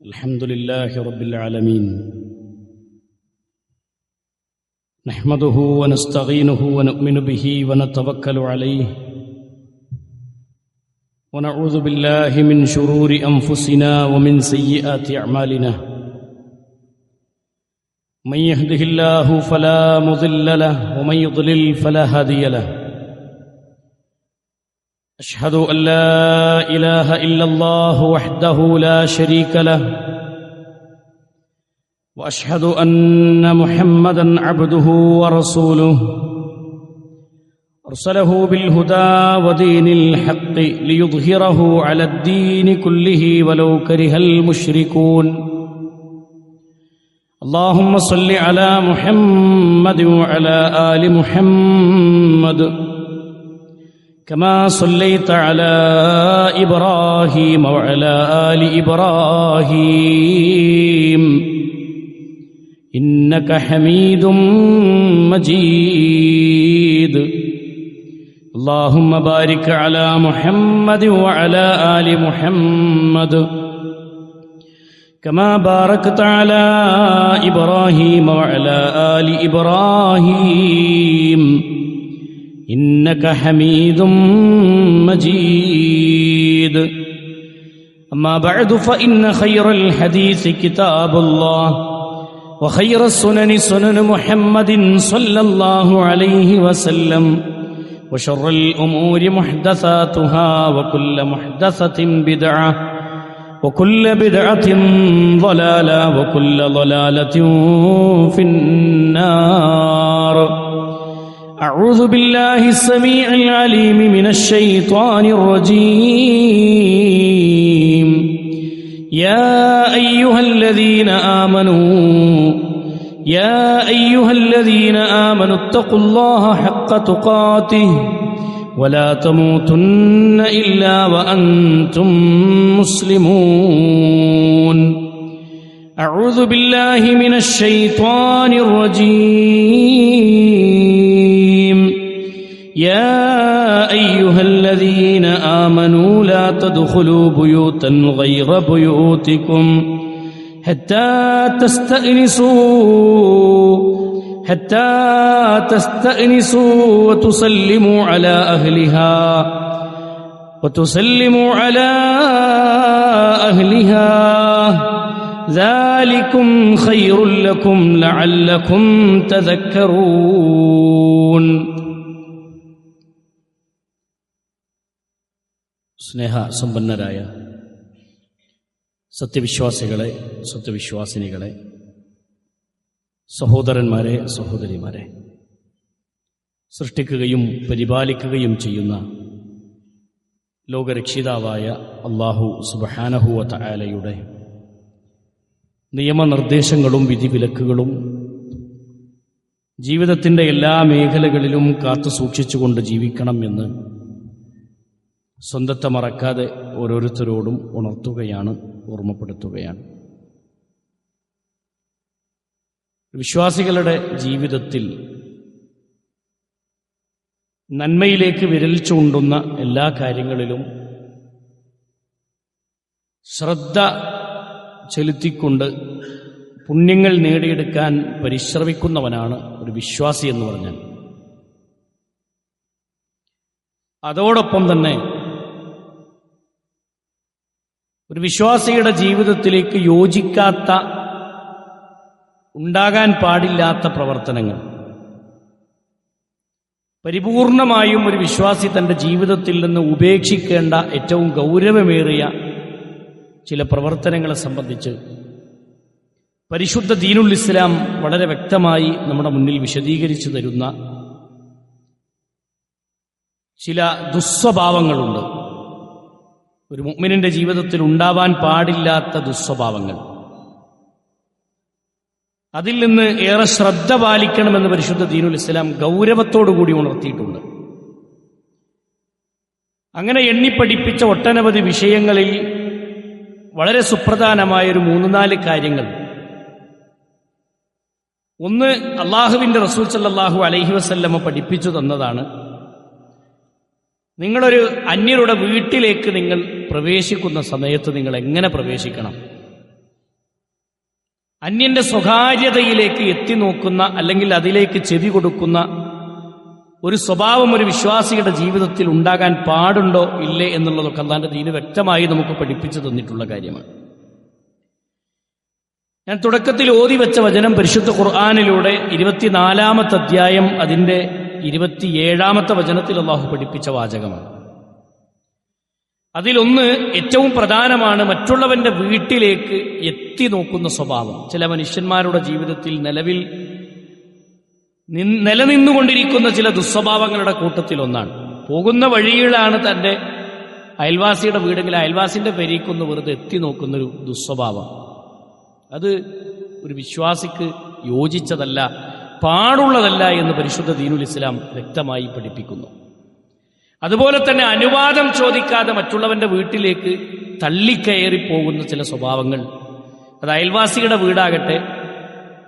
الحمد لله رب العالمين نحمده ونستعينه ونؤمن به ونتوكل عليه ونعوذ بالله من شرور أنفسنا ومن سيئات أعمالنا من يهده الله فلا مضل له ومن يضلل فلا هادي له أشهد أن لا إله إلا الله وحده لا شريك له وأشهد أن محمدًا عبده ورسوله أرسله بالهدى ودين الحق ليظهره على الدين كله ولو كره المشركون اللهم صل على محمد وعلى آل محمد كما صليت على إبراهيم وعلى آل إبراهيم إنك حميد مجيد اللهم بارك على محمد وعلى آل محمد كما باركت على إبراهيم وعلى آل إبراهيم إنك حميد مجيد أما بعد فإن خير الحديث كتاب الله وخير السنن سنن محمد صلى الله عليه وسلم وشر الأمور محدثاتها وكل محدثة بدعة وكل بدعة ضلالة وكل ضلالة في النار أعوذ بالله السميع العليم من الشيطان الرجيم يا أيها الذين آمنوا اتقوا الله حق تقاته ولا تموتن إلا وأنتم مسلمون أعوذ بالله من الشيطان الرجيم يا أيها الذين آمنوا لا تدخلوا بيوتا غير بيوتكم حتى تستأنسوا وتسلموا على أهلها ذلكم خير لكم لعلكم تذكرون. സ്നേഹ സമ്പന്നരായ സത്യവിശ്വാസികളെ, സത്യവിശ്വാസിനികളെ, സഹോദരന്മാരെ, സഹോദരിമാരെ, സൃഷ്ടിക്കുകയും പരിപാലിക്കുകയും ചെയ്യുന്ന ലോകരക്ഷിതാവായ അല്ലാഹു സുബ്ഹാനഹു വ തആലയുടെ നിയമനിർദ്ദേശങ്ങളും വിധിവിലക്കുകളും ജീവിതത്തിൻ്റെ എല്ലാ മേഖലകളിലും കാത്തു സൂക്ഷിച്ചുകൊണ്ട് ജീവിക്കണം എന്ന് സ്വന്തത്തെ മറക്കാതെ ഓരോരുത്തരോടും ഉണർത്തുകയാണ്, ഓർമ്മപ്പെടുത്തുകയാണ്. വിശ്വാസികളുടെ ജീവിതത്തിൽ നന്മയിലേക്ക് വിരൽ ചൂണ്ടുന്ന എല്ലാ കാര്യങ്ങളിലും ശ്രദ്ധ ചെലുത്തിക്കൊണ്ട് പുണ്യങ്ങൾ നേടിയെടുക്കാൻ പരിശ്രമിക്കുന്നവനാണ് ഒരു വിശ്വാസി എന്ന് പറഞ്ഞാൽ. അതോടൊപ്പം തന്നെ ഒരു വിശ്വാസിയുടെ ജീവിതത്തിലേക്ക് യോജിക്കാത്ത, ഉണ്ടാകാൻ പാടില്ലാത്ത പ്രവർത്തനങ്ങൾ പരിപൂർണമായും ഒരു വിശ്വാസി തൻ്റെ ജീവിതത്തിൽ നിന്ന് ഉപേക്ഷിക്കേണ്ട ഏറ്റവും ഗൗരവമേറിയ ചില പ്രവർത്തനങ്ങളെ സംബന്ധിച്ച് പരിശുദ്ധ ദീനുൽ ഇസ്ലാം വളരെ വ്യക്തമായി നമ്മുടെ മുന്നിൽ വിശദീകരിച്ചു തരുന്ന ചില ദുസ്വഭാവങ്ങളുണ്ട്. ഒരു മുഅ്മിനിന്റെ ജീവിതത്തിൽ ഉണ്ടാവാൻ പാടില്ലാത്ത ദുസ്വഭാവങ്ങൾ. അതിൽ നിന്ന് ഏറെ ശ്രദ്ധ പാലിക്കണമെന്ന് പരിശുദ്ധ ദീനുൽ ഇസ്ലാം ഗൗരവത്തോടുകൂടി ഉണർത്തിയിട്ടുണ്ട്. അങ്ങനെ എണ്ണിപ്പഠിപ്പിച്ച ഒട്ടനവധി വിഷയങ്ങളിൽ വളരെ സുപ്രധാനമായൊരു 3-4 കാര്യങ്ങൾ. ഒന്ന്, അള്ളാഹുവിന്റെ റസൂൽ സല്ലല്ലാഹു അലൈഹി വസല്ലമ പഠിപ്പിച്ചു തന്നതാണ്, നിങ്ങളൊരു അന്യരുടെ വീട്ടിലേക്ക് നിങ്ങൾ പ്രവേശിക്കുന്ന സമയത്ത് നിങ്ങൾ എങ്ങനെ പ്രവേശിക്കണം. അന്യന്റെ സ്വകാര്യതയിലേക്ക് എത്തി നോക്കുന്ന അല്ലെങ്കിൽ അതിലേക്ക് ചെവി കൊടുക്കുന്ന ഒരു സ്വഭാവം ഒരു വിശ്വാസിയുടെ ജീവിതത്തിൽ ഉണ്ടാകാൻ പാടുണ്ടോ ഇല്ലേ എന്നുള്ളതൊക്കെ അല്ലാഹുവിന്റെ ദീന് വ്യക്തമായി നമുക്ക് പഠിപ്പിച്ചു തന്നിട്ടുള്ള കാര്യമാണ്. ഞാൻ തുടക്കത്തിൽ ഓതി വെച്ച വചനം പരിശുദ്ധ ഖുർആനിലൂടെ 24-ാമത്തെ അധ്യായം അതിന്റെ 27-ാമത്തെ വചനത്തിൽ അല്ലാഹു പഠിപ്പിച്ച വാചകമാണ്. അതിലൊന്ന് ഏറ്റവും പ്രധാനമാണ് മറ്റുള്ളവന്റെ വീട്ടിലേക്ക് എത്തി നോക്കുന്ന സ്വഭാവം. ചില മനുഷ്യന്മാരുടെ ജീവിതത്തിൽ നിലനിന്നുകൊണ്ടിരിക്കുന്ന ചില ദുസ്വഭാവങ്ങളുടെ കൂട്ടത്തിൽ ഒന്നാണ്. പോകുന്ന വഴിയിലാണ് തന്റെ അയൽവാസിയുടെ വീടെങ്കിൽ അയൽവാസിന്റെ പെരീക്കൊന്ന് വെറുതെ എത്തി നോക്കുന്നൊരു ദുസ്വഭാവം. അത് ഒരു വിശ്വാസിക്ക് യോജിച്ചതല്ല, പാടുള്ളതല്ല എന്ന് പരിശുദ്ധ ദീനുൽ ഇസ്ലാം വ്യക്തമായി പഠിപ്പിക്കുന്നു. അതുപോലെ തന്നെ അനുവാദം ചോദിക്കാതെ മറ്റുള്ളവന്റെ വീട്ടിലേക്ക് തള്ളിക്കയറി പോകുന്ന ചില സ്വഭാവങ്ങൾ, അത് അയൽവാസിയുടെ വീടാകട്ടെ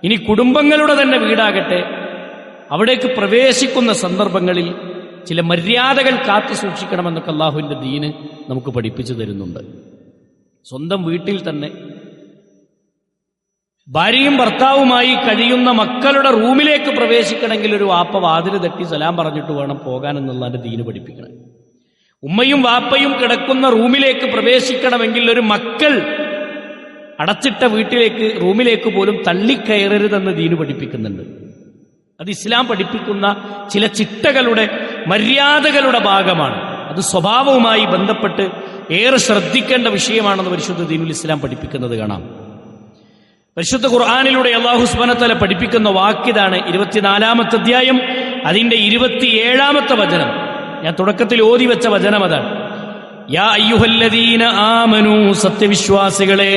ഇനി കുടുംബങ്ങളുടെ തന്നെ വീടാകട്ടെ, അവിടേക്ക് പ്രവേശിക്കുന്ന സന്ദർഭങ്ങളിൽ ചില മര്യാദകൾ കാത്തു സൂക്ഷിക്കണമെന്നൊക്കെ അല്ലാഹുവിന്റെ ദീന് നമുക്ക് പഠിപ്പിച്ചു തരുന്നുണ്ട്. സ്വന്തം വീട്ടിൽ തന്നെ ഭാര്യയും ഭർത്താവുമായി കഴിയുന്ന മക്കളുടെ റൂമിലേക്ക് പ്രവേശിക്കണമെങ്കിൽ ഒരു വാപ്പ വാതിൽ തട്ടി സലാം പറഞ്ഞിട്ട് വേണം പോകാൻ എന്നുള്ളതിന്റെ ദീന് പഠിപ്പിക്കണം. ഉമ്മയും വാപ്പയും കിടക്കുന്ന റൂമിലേക്ക് പ്രവേശിക്കണമെങ്കിൽ ഒരു മക്കൾ അടച്ചിട്ട റൂമിലേക്ക് പോലും തള്ളിക്കയറരുതെന്ന് ദീന് പഠിപ്പിക്കുന്നുണ്ട്. അത് ഇസ്ലാം പഠിപ്പിക്കുന്ന ചില ചിട്ടകളുടെ മര്യാദകളുടെ ഭാഗമാണ്. അത് സ്വഭാവവുമായി ബന്ധപ്പെട്ട് ഏറെ ശ്രദ്ധിക്കേണ്ട വിഷയമാണെന്ന് പരിശുദ്ധ ദീനുൽ ഇസ്ലാം പഠിപ്പിക്കുന്നത് കാണാം. പരിശുദ്ധ ഖുർആനിലൂടെ അല്ലാഹു സുബ്ഹാനഹു വ തആല പഠിപ്പിക്കുന്ന വാക്യതാണ് 24-ാമത്തെ അധ്യായം അതിന്റെ 27-ാമത്തെ വചനം. ഞാൻ തുടക്കത്തിൽ ഓതി വെച്ച വചനം അതാണ്. യാ അയ്യുഹല്ലദീന ആമനൂ, സത്യവിശ്വാസികളെ,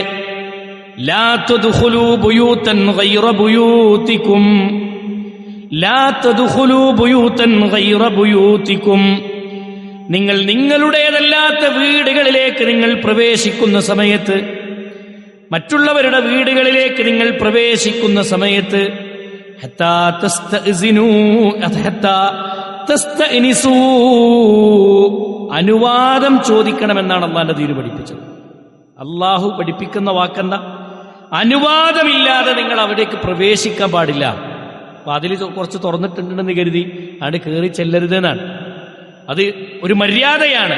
ലാ തദ്ഖുലൂ ബുയൂതൻ ഗൈറ ബുയൂതികും, ലാ തദ്ഖുലൂ ബുയൂതൻ ഗൈറ ബുയൂതികും, നിങ്ങൾ നിങ്ങളുടേതല്ലാത്ത വീടുകളിലേക്ക് നിങ്ങൾ പ്രവേശിക്കുന്ന സമയത്ത്, മറ്റുള്ളവരുടെ വീടുകളിലേക്ക് നിങ്ങൾ പ്രവേശിക്കുന്ന സമയത്ത് ഹത്താ തസ്തഇസിനൂ ഹത്താ തസ്തഇനിസൂ, അനുവാദം ചോദിക്കണമെന്നാണ് അല്ലാഹുവിന്റെ ദീൻ പഠിപ്പിച്ചത്. അല്ലാഹു പഠിപ്പിക്കുന്ന വാക്കെന്താ? അനുവാദമില്ലാതെ നിങ്ങൾ അവിടേക്ക് പ്രവേശിക്കാൻ പാടില്ല. വാതിൽ കുറച്ച് തുറന്നിട്ടുണ്ടെന്ന് കരുതി അവിടെ കയറി ചെല്ലരുതെന്നാണ്. അത് ഒരു മര്യാദയാണ്.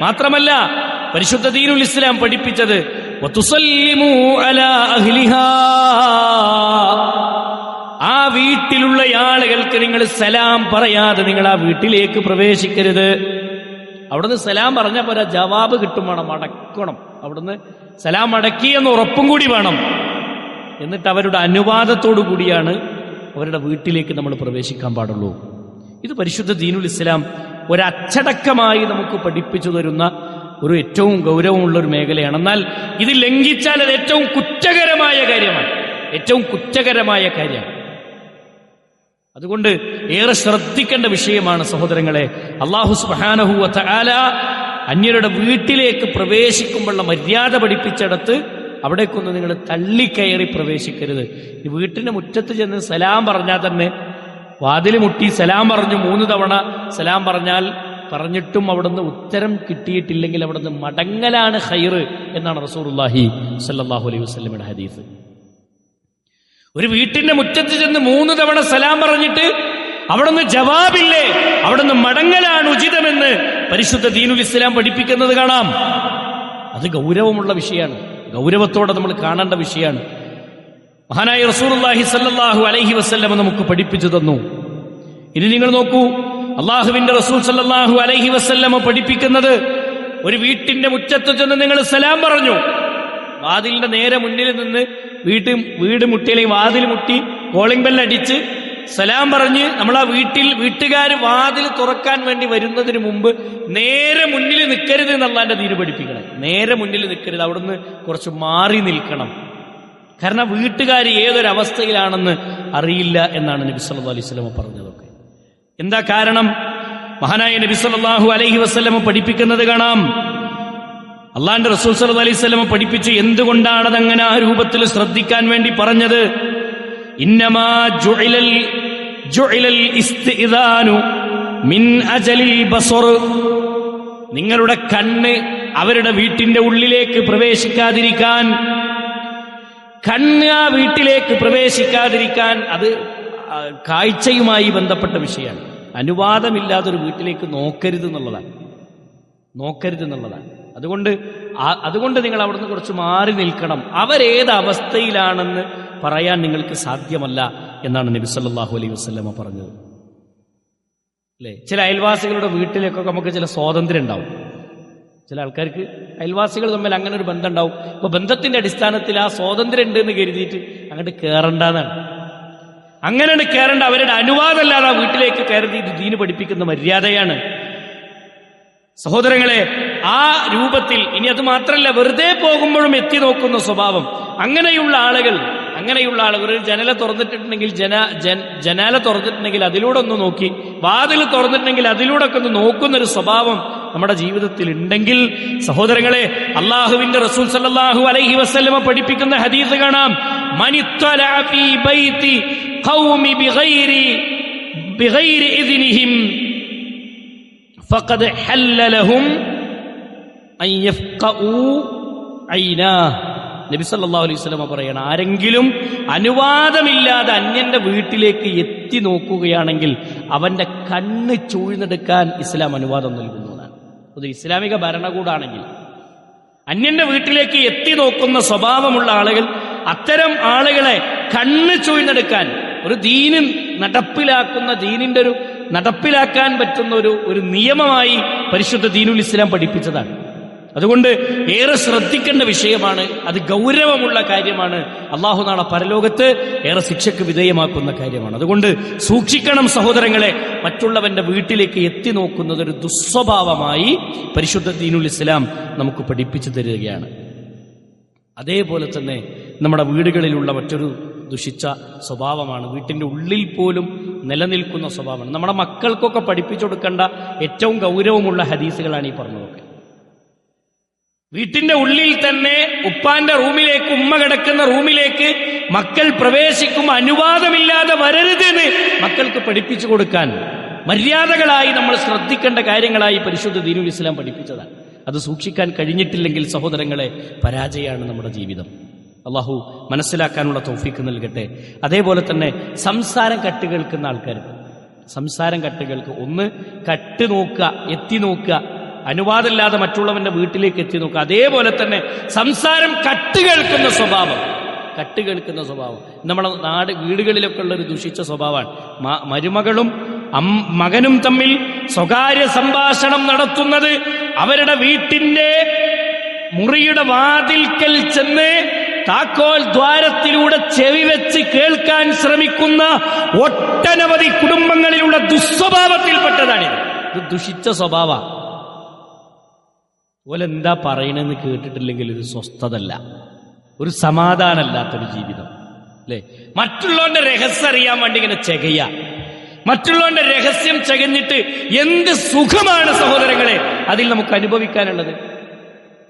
മാത്രമല്ല പരിശുദ്ധ ദീനുൽ ഇസ്ലാം പഠിപ്പിച്ചത് വതുസല്ലിമൂ അലാ അഹ്ലിഹാ, ആ വീട്ടിലുള്ള ആളുകൾക്ക് നിങ്ങൾ സലാം പറയാതെ നിങ്ങൾ ആ വീട്ടിലേക്ക് പ്രവേശിക്കരുത്. അവിടുന്ന് സലാം പറഞ്ഞ പോരാ, ജവാബ് കിട്ടും വേണം, അടക്കണം. അവിടുന്ന് സലാം അടക്കി എന്ന് ഉറപ്പും കൂടി വേണം. എന്നിട്ട് അവരുടെ അനുവാദത്തോടു കൂടിയാണ് അവരുടെ വീട്ടിലേക്ക് നമ്മൾ പ്രവേശിക്കാൻ പാടുള്ളൂ. ഇത് പരിശുദ്ധ ദീനുൽ ഇസ്ലാം ഒരച്ചടക്കമായി നമുക്ക് പഠിപ്പിച്ചു തരുന്ന ഒരു ഏറ്റവും ഗൗരവമുള്ള ഒരു മേഖലയാണ്. എന്നാൽ ഇത് ലംഘിച്ചാൽ അത് ഏറ്റവും കുറ്റകരമായ കാര്യമാണ്, ഏറ്റവും കുറ്റകരമായ കാര്യമാണ്. അതുകൊണ്ട് ഏറെ ശ്രദ്ധിക്കേണ്ട വിഷയമാണ് സഹോദരങ്ങളെ. അല്ലാഹു സുബ്ഹാനഹു വ തആല അന്യരുടെ വീട്ടിലേക്ക് പ്രവേശിക്കുമ്പോഴുള്ള മര്യാദ പഠിപ്പിച്ചിടത്ത് അവിടേക്കൊന്നും നിങ്ങൾ തള്ളിക്കയറി പ്രവേശിക്കരുത്. ഈ വീട്ടിന്റെ മുറ്റത്ത് ചെന്ന് സലാം പറഞ്ഞാൽ തന്നെ വാതിൽ മുട്ടി സലാം പറഞ്ഞു 3 തവണ സലാം പറഞ്ഞിട്ടും അവിടുന്ന് ഉത്തരം കിട്ടിയിട്ടില്ലെങ്കിൽ അവിടുന്ന് മടങ്ങലാണ് ഖൈറ് എന്നാണ് റസൂലുള്ളാഹി സ്വല്ലല്ലാഹു അലൈഹി വസല്ലമയുടെ ഹദീസ്. ഒരു വീട്ടിന്റെ മുറ്റത്ത് ചെന്ന് 3 തവണ സലാം പറഞ്ഞിട്ട് അവിടുന്ന് ജവാബില്ലേ, അവിടുന്ന് മടങ്ങലാണ് ഉചിതമെന്ന് പരിശുദ്ധ ദീനുൽ ഇസ്ലാം പഠിപ്പിക്കുന്നത് കാണാം. അത് ഗൗരവമുള്ള വിഷയമാണ്, ഗൗരവത്തോടെ നമ്മൾ കാണേണ്ട വിഷയമാണ്. മഹാനായ റസൂലുള്ളാഹി സ്വല്ലല്ലാഹു അലൈഹി വസല്ലം നമുക്ക് പഠിപ്പിച്ചു തന്നു. ഇനി നിങ്ങൾ നോക്കൂ, അള്ളാഹുവിന്റെ റസൂൽ സല്ലല്ലാഹു അലൈഹി വസല്ലം പഠിപ്പിക്കുന്നത് ഒരു വീട്ടിന്റെ മുറ്റത്ത് ചെന്ന് നിങ്ങൾ സലാം പറഞ്ഞു, വാതിലിന്റെ നേരെ മുന്നിൽ നിന്ന് വീട് മുട്ടിയിലേക്ക് വാതിൽ മുട്ടി കോളിംഗ് ബെല്ലടിച്ച് സലാം പറഞ്ഞ് നമ്മൾ ആ വീട്ടുകാർ വാതിൽ തുറക്കാൻ വേണ്ടി വരുന്നതിന് മുമ്പ് നേരെ മുന്നിൽ നിൽക്കരുത് എന്നുള്ളതിന്റെ ദീന് പഠിപ്പിക്കണം. നേരെ മുന്നിൽ നിൽക്കരുത്, അവിടുന്ന് കുറച്ച് മാറി നിൽക്കണം. കാരണം വീട്ടുകാർ ഏതൊരവസ്ഥയിലാണെന്ന് അറിയില്ല എന്നാണ് നബി സല്ലല്ലാഹു അലൈഹി വസല്ലം പറഞ്ഞതൊക്കെ. എന്താ കാരണം? മഹാനായ നബി സല്ലല്ലാഹു അലൈഹി വസല്ലം പഠിപ്പിക്കുന്നത് കാണാം. അള്ളാന്റെ റസൂൽ സല്ലല്ലാഹു അലൈഹി വസല്ലം പഠിപ്പിച്ചു. എന്തുകൊണ്ടാണ് അതങ്ങനെ ആ രൂപത്തിൽ ശ്രദ്ധിക്കാൻ വേണ്ടി പറഞ്ഞത്? ഇന്നമാ ജുഇലൽ ഇസ്തിഇദാനു മിൻ അജലിൽ ബസർ, നിങ്ങളുടെ കണ്ണ് അവരുടെ വീട്ടിന്റെ ഉള്ളിലേക്ക് പ്രവേശിക്കാതിരിക്കാൻ, കണ്ണ് ആ വീട്ടിലേക്ക് പ്രവേശിക്കാതിരിക്കാൻ അത് കാഴ്ചയുമായി ബന്ധപ്പെട്ട വിഷയമാണ്. അനുവാദമില്ലാതൊരു വീട്ടിലേക്ക് നോക്കരുത് എന്നുള്ളതാണ്. അതുകൊണ്ട് നിങ്ങൾ അവിടുന്ന് കുറച്ച് മാറി നിൽക്കണം. അവരേത് അവസ്ഥയിലാണെന്ന് പറയാൻ നിങ്ങൾക്ക് സാധ്യമല്ല എന്നാണ് നബി സല്ലല്ലാഹു അലൈഹി വസല്ലമ പറഞ്ഞത്. അല്ലേ, ചില അയൽവാസികളുടെ വീട്ടിലേക്കൊക്കെ നമുക്ക് ചില സ്വാതന്ത്ര്യം ഉണ്ടാവും. ചില ആൾക്കാർക്ക് അയൽവാസികൾ തമ്മിൽ അങ്ങനെ ഒരു ബന്ധം ഉണ്ടാവും. ഇപ്പൊ ബന്ധത്തിന്റെ അടിസ്ഥാനത്തിൽ ആ സ്വാതന്ത്ര്യം ഉണ്ട് എന്ന് കരുതിയിട്ട് അങ്ങോട്ട് കയറണ്ടെന്നാണ്. അങ്ങനെ കയറേണ്ട, അവരുടെ അനുവാദമല്ലാതെ ആ വീട്ടിലേക്ക് കയറി. ഇത് ദീന് പഠിപ്പിക്കുന്ന മര്യാദയാണ് സഹോദരങ്ങളെ. ആ രൂപത്തിൽ ഇനി അത് മാത്രമല്ല, വെറുതെ പോകുമ്പോഴും എത്തി നോക്കുന്ന സ്വഭാവം. അങ്ങനെയുള്ള ആളുകൾ ഒരു ജനല തുറന്നിട്ടുണ്ടെങ്കിൽ ജനാല തുറന്നിട്ടുണ്ടെങ്കിൽ അതിലൂടെ ഒന്ന് നോക്കി, വാതിൽ തുറന്നിട്ടുണ്ടെങ്കിൽ അതിലൂടെ ഒക്കെ ഒന്ന് നോക്കുന്നൊരു സ്വഭാവം നമ്മുടെ ജീവിതത്തിൽ ഉണ്ടെങ്കിൽ സഹോദരങ്ങളെ, അള്ളാഹുവിന്റെ റസൂൽ സല്ലല്ലാഹു അലൈഹി വസല്ലമ പഠിപ്പിക്കുന്ന ഹദീസ് കാണാം. മനിത്തലഅ ഫീ ബൈതി ഖൗമി ബിഗൈരി ഇദ്നിഹിം ഫഖദ് ഹല്ല ലഹും അൻ യഫ്ഖഉ ഐനാഹ്. നബി സല്ലല്ലാഹു അലൈഹി വസല്ലമ പറയണം, ആരെങ്കിലും അനുവാദമില്ലാതെ അന്യന്റെ വീട്ടിലേക്ക് എത്തി നോക്കുകയാണെങ്കിൽ അവന്റെ കണ്ണ് ചൂഴ്ന്നെടുക്കാൻ ഇസ്ലാം അനുവാദം നൽകുന്നതാണ്. അത് ഇസ്ലാമിക ഭരണകൂടാണെങ്കിൽ അന്യന്റെ വീട്ടിലേക്ക് എത്തി നോക്കുന്ന സ്വഭാവമുള്ള ആളുകൾ, അത്തരം ആളുകളെ കണ്ണ് ചൂഴ്ന്നെടുക്കാൻ ഒരു ദീന് നടപ്പിലാക്കുന്ന നടപ്പിലാക്കാൻ പറ്റുന്ന ഒരു നിയമമായി പരിശുദ്ധ ദീനുൽ ഇസ്ലാം പഠിപ്പിച്ചതാണ്. അതുകൊണ്ട് ഏറെ ശ്രദ്ധിക്കേണ്ട വിഷയമാണ്. അത് ഗൗരവമുള്ള കാര്യമാണ്. അല്ലാഹു നാളെ പരലോകത്ത് ഏറെ ശിക്ഷയ്ക്ക് വിധേയമാക്കുന്ന കാര്യമാണ്. അതുകൊണ്ട് സൂക്ഷിക്കണം സഹോദരങ്ങളെ. മറ്റുള്ളവന്റെ വീട്ടിലേക്ക് എത്തി നോക്കുന്നത് ഒരു ദുസ്വഭാവമായി പരിശുദ്ധ ദീനുൽ ഇസ്ലാം നമുക്ക് പഠിപ്പിച്ചു തരികയാണ്. അതേപോലെ തന്നെ നമ്മുടെ വീടുകളിലുള്ള മറ്റൊരു ദുഷിച്ച സ്വഭാവമാണ്, വീട്ടിന്റെ ഉള്ളിൽ പോലും നിലനിൽക്കുന്ന സ്വഭാവമാണ്. നമ്മുടെ മക്കൾക്കൊക്കെ പഠിപ്പിച്ചു കൊടുക്കേണ്ട ഏറ്റവും ഗൗരവമുള്ള ഹദീസുകളാണ് ഈ പറഞ്ഞതൊക്കെ. വീട്ടിന്റെ ഉള്ളിൽ തന്നെ ഉപ്പാന്റെ റൂമിലേക്ക്, ഉമ്മ കിടക്കുന്ന റൂമിലേക്ക് മക്കൾ പ്രവേശിക്കും അനുവാദമില്ലാതെ വരരുതെന്ന് മക്കൾക്ക് പഠിപ്പിച്ചു കൊടുക്കാൻ മര്യാദകളായി നമ്മൾ ശ്രദ്ധിക്കേണ്ട കാര്യങ്ങളായി പരിശുദ്ധ ദീനുൽ ഇസ്ലാം പഠിപ്പിച്ചതാണ്. അത് സൂക്ഷിക്കാൻ കഴിഞ്ഞിട്ടില്ലെങ്കിൽ സഹോദരങ്ങളെ, പരാജയമാണ് നമ്മുടെ ജീവിതം. അള്ളാഹു മനസ്സിലാക്കാനുള്ള തൗഫീക്ക് നൽകട്ടെ. അതേപോലെ തന്നെ സംസാരം കട്ടുകേൾക്കുന്ന ആൾക്കാർ, സംസാരം കട്ടുകൾക്ക് ഒന്ന് കട്ട് നോക്കുക, എത്തി നോക്കുക, അനുവാദമില്ലാതെ മറ്റുള്ളവന്റെ വീട്ടിലേക്ക് എത്തി നോക്കുക. അതേപോലെ തന്നെ സംസാരം കട്ടുകേൾക്കുന്ന സ്വഭാവം നമ്മുടെ വീടുകളിലൊക്കെ ഉള്ള ഒരു ദുഷിച്ച സ്വഭാവമാണ്. മരുമകളും മകനും തമ്മിൽ സ്വകാര്യ സംഭാഷണം നടത്തുന്നത് അവരുടെ വീട്ടിന്റെ മുറിയുടെ വാതിൽക്കൽ ചെന്ന് താക്കോൽ ദ്വാരത്തിലൂടെ ചെവി വെച്ച് കേൾക്കാൻ ശ്രമിക്കുന്ന ഒട്ടനവധി കുടുംബങ്ങളിലുള്ള ദുസ്വഭാവത്തിൽപ്പെട്ടതാണിത്. ഇത് ദുഷിച്ച സ്വഭാവ. ഓലെന്താ പറയണെന്ന് കേട്ടിട്ടില്ലെങ്കിൽ ഒരു സ്വസ്ഥതല്ല, ഒരു സമാധാനമല്ലാത്തൊരു ജീവിതം അല്ലേ. മറ്റുള്ളവന്റെ രഹസ്യം അറിയാൻ വേണ്ടി ഇങ്ങനെ ചെകയ, മറ്റുള്ളവന്റെ രഹസ്യം ചകഞ്ഞിട്ട് എന്ത് സുഖമാണ് സഹോദരങ്ങളെ അതിൽ നമുക്ക് അനുഭവിക്കാനുള്ളത്.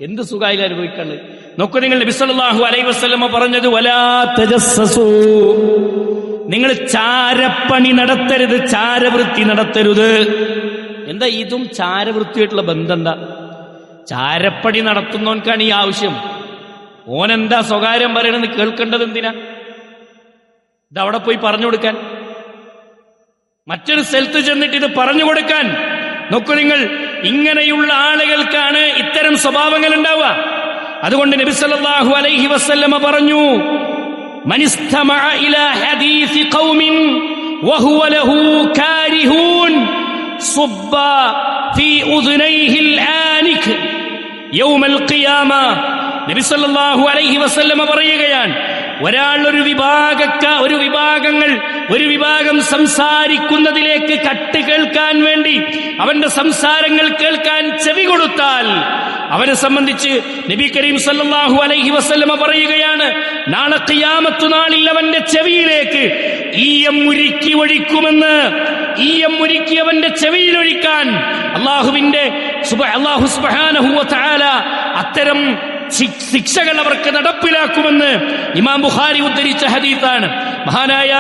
എന്ത് സുഖായി അനുഭവിക്കാനുള്ളത് നോക്കൂ. നിങ്ങൾ നബി സല്ലല്ലാഹു അലൈഹി വസല്ലമ പറഞ്ഞത്, വലാ തജസ്സസൂ, നിങ്ങൾ ചാരപ്പണി നടത്തരുത്, ചാരവൃത്തി നടത്തരുത്. എന്താ ഇതും ചാരവൃത്തിയായിട്ടുള്ള ബന്ധം? എന്താ? ചാരപ്പണി നടത്തുന്നവൻക്കാണ് ഈ ആവശ്യം. ഓനെന്താ സ്വകാര്യം പറയണമെന്ന് കേൾക്കേണ്ടത് എന്തിനാ? ഇതവിടെ പോയി പറഞ്ഞു കൊടുക്കാൻ, മറ്റൊരു സ്ഥലത്ത് ചെന്നിട്ട് ഇത് പറഞ്ഞു കൊടുക്കാൻ. നോക്കൂ നിങ്ങൾ, ഇങ്ങനെയുള്ള ആളുകൾക്കാണ് ഇത്തരം സ്വഭാവങ്ങൾ ഉണ്ടാവുക. അതുകൊണ്ട് നബി സല്ലല്ലാഹു അലൈഹി വസല്ലമ പറഞ്ഞു, മനിസ്തമഅ ഇലാ ഹദീസി ഖൗമിൻ വഹുവ ലഹു കാരിഹൂൻ സുബ്ബ ഫീ ഉദ്നൈഹിൽ ആനിക് യൗമൽ ഖിയാമ. നബി സല്ലല്ലാഹു അലൈഹി വസല്ലമ പറയുകയാണ്, ഒരാൾ ഒരു വിഭാഗം സംസാരിക്കുന്നതിലേക്ക് കട്ട് കേൾക്കാൻ വേണ്ടി അവന്റെ സംസാരങ്ങൾ കേൾക്കാൻ ചെവി കൊടുത്താൽ അവനെ സംബന്ധിച്ച് നബി കരീം സല്ലല്ലാഹു അലൈഹി വസല്ലമ പറയുകയാണ്, നാളെ ഖിയാമത്ത് നാളിൽ അവന്റെ ചെവിയിലേക്ക് ഈയം ഉരുക്കി ഒഴിക്കുമെന്ന്. ഈയം ഉരുക്കി അവന്റെ ചെവിയിലൊഴിക്കാൻ അല്ലാഹു സുബ്ഹാനഹു വ തആല അത്തരം ശിക്ഷകൾ അവർക്ക് നടപ്പിലാക്കുമെന്ന് ഇമാം ബുഖാരി ഉദ്ധരിച്ച ഹദീസാണ്. മഹാനായ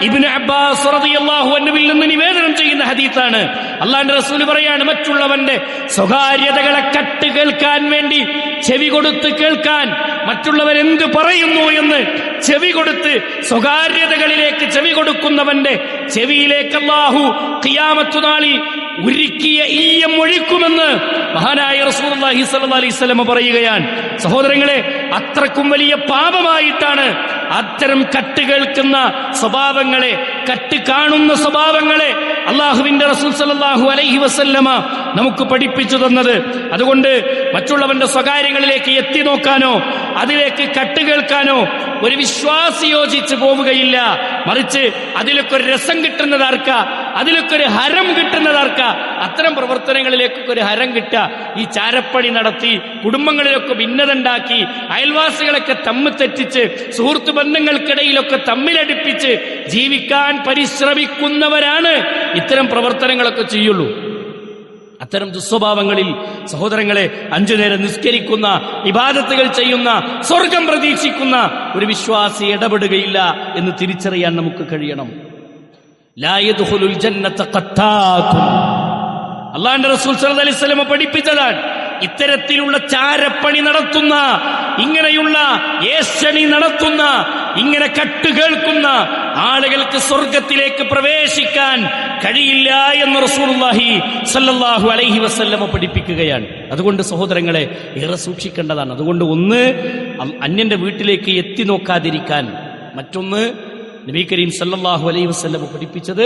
ഇബ്നു അബ്ബാസ് റളിയല്ലാഹു അൻഹുവിൽ നിന്ന് നിവേദനം ചെയ്യുന്ന ഹദീസാണ്. അല്ലാഹുവിന്റെ റസൂൽ പറയാണ്, മറ്റുള്ളവന്റെ സ്വകാര്യതകളെ കട്ട് കേൾക്കാൻ വേണ്ടി ചെവി കൊടുത്ത് കേൾക്കാൻ, മറ്റുള്ളവരെന്ത് പറയുന്നു എന്ന് ചെവി കൊടുത്ത് സ്വകാര്യതകളിലേക്ക് ചെവി കൊടുക്കുന്നവന്റെ ചെവിയിലേക്ക് അല്ലാഹു ഖിയാമത്ത് നാളിൽ ഉരുക്കിയ ഈയം ഒഴിക്കുമെന്ന് മഹാനായ റസൂലുള്ളാഹി സ്വല്ലല്ലാഹു അലൈഹി വസല്ലം പറയുകയാണ്. സഹോദരങ്ങളെ, അത്രക്കും വലിയ പാപമായിട്ടാണ് അത്തരം കട്ട് കേൾക്കുന്ന സ്വഭാവങ്ങളെ, കട്ട് കാണുന്ന സ്വഭാവങ്ങളെ അള്ളാഹുവിന്റെ റസൂൽ സ്വല്ലല്ലാഹു അലൈഹി വസല്ലമ നമുക്ക് പഠിപ്പിച്ചു തന്നത്. അതുകൊണ്ട് മറ്റുള്ളവന്റെ സ്വകാര്യങ്ങളിലേക്ക് എത്തി നോക്കാനോ അതിലേക്ക് കട്ട് കേൾക്കാനോ ഒരു വിശ്വാസി യോജിച്ച് പോവുകയില്ല. മറിച്ച് അതിലൊക്കെ ഒരു രസം കിട്ടുന്നതാർക്ക, അതിലൊക്കെ ഒരു ഹരം കിട്ടുന്നതാർക്ക, അത്തരം പ്രവർത്തനങ്ങളിലേക്കൊക്കെ ഒരു ഹരം കിട്ടുക. ഈ ചാരപ്പണി നടത്തി കുടുംബങ്ങളിലൊക്കെ ഭിന്നതണ്ടാക്കി അയൽവാസികളൊക്കെ തമ്മിൽ തെറ്റിച്ച് സുഹൃത്തു ബന്ധങ്ങൾക്കിടയിലൊക്കെ തമ്മിലടിപ്പിച്ച് ജീവിക്കാൻ പരിശ്രമിക്കുന്നവരാണ് ഇത്തരം പ്രവർത്തനങ്ങളൊക്കെ ചെയ്യുള്ളൂ. അത്തരം ദുസ്വഭാവങ്ങളിൽ സഹോദരങ്ങളെ, 5 നേരം നിസ്കരിക്കുന്ന, ഇബാദത്തുകൾ ചെയ്യുന്ന, സ്വർഗം പ്രതീക്ഷിക്കുന്ന ഒരു വിശ്വാസി ഇടപെടുകയില്ല എന്ന് തിരിച്ചറിയാൻ നമുക്ക് കഴിയണം. ലാ യദ്ഖുലുൽ ജന്നത ഖത്താത്തുൻ, അല്ലാഹുവിന്റെ റസൂൽ സല്ലല്ലാഹു അലൈഹി വസല്ലം പഠിപ്പിച്ചതാണ്. ഇത്തരത്തിലുള്ള ചാരപ്പണി നടത്തുന്ന, ഇങ്ങനെയുള്ള ഏഷണി നടത്തുന്ന, ഇങ്ങനെ കട്ട് കേൾക്കുന്ന ആളുകൾക്ക് സ്വർഗത്തിലേക്ക് പ്രവേശിക്കാൻ കഴിയില്ല എന്ന് റസൂലുള്ളാഹി സ്വല്ലല്ലാഹു അലൈഹി വസല്ലം പഠിപ്പിക്കുകയാണ്. അതുകൊണ്ട് സഹോദരങ്ങളെ, ഏറെ സൂക്ഷിക്കേണ്ടതാണ്. അതുകൊണ്ട് ഒന്ന്, അന്യന്റെ വീട്ടിലേക്ക് എത്തി നോക്കാതിരിക്കാൻ. മറ്റൊന്ന്, നബി കരീം സല്ലല്ലാഹു അലൈഹി വസല്ലം പഠിപ്പിച്ചത്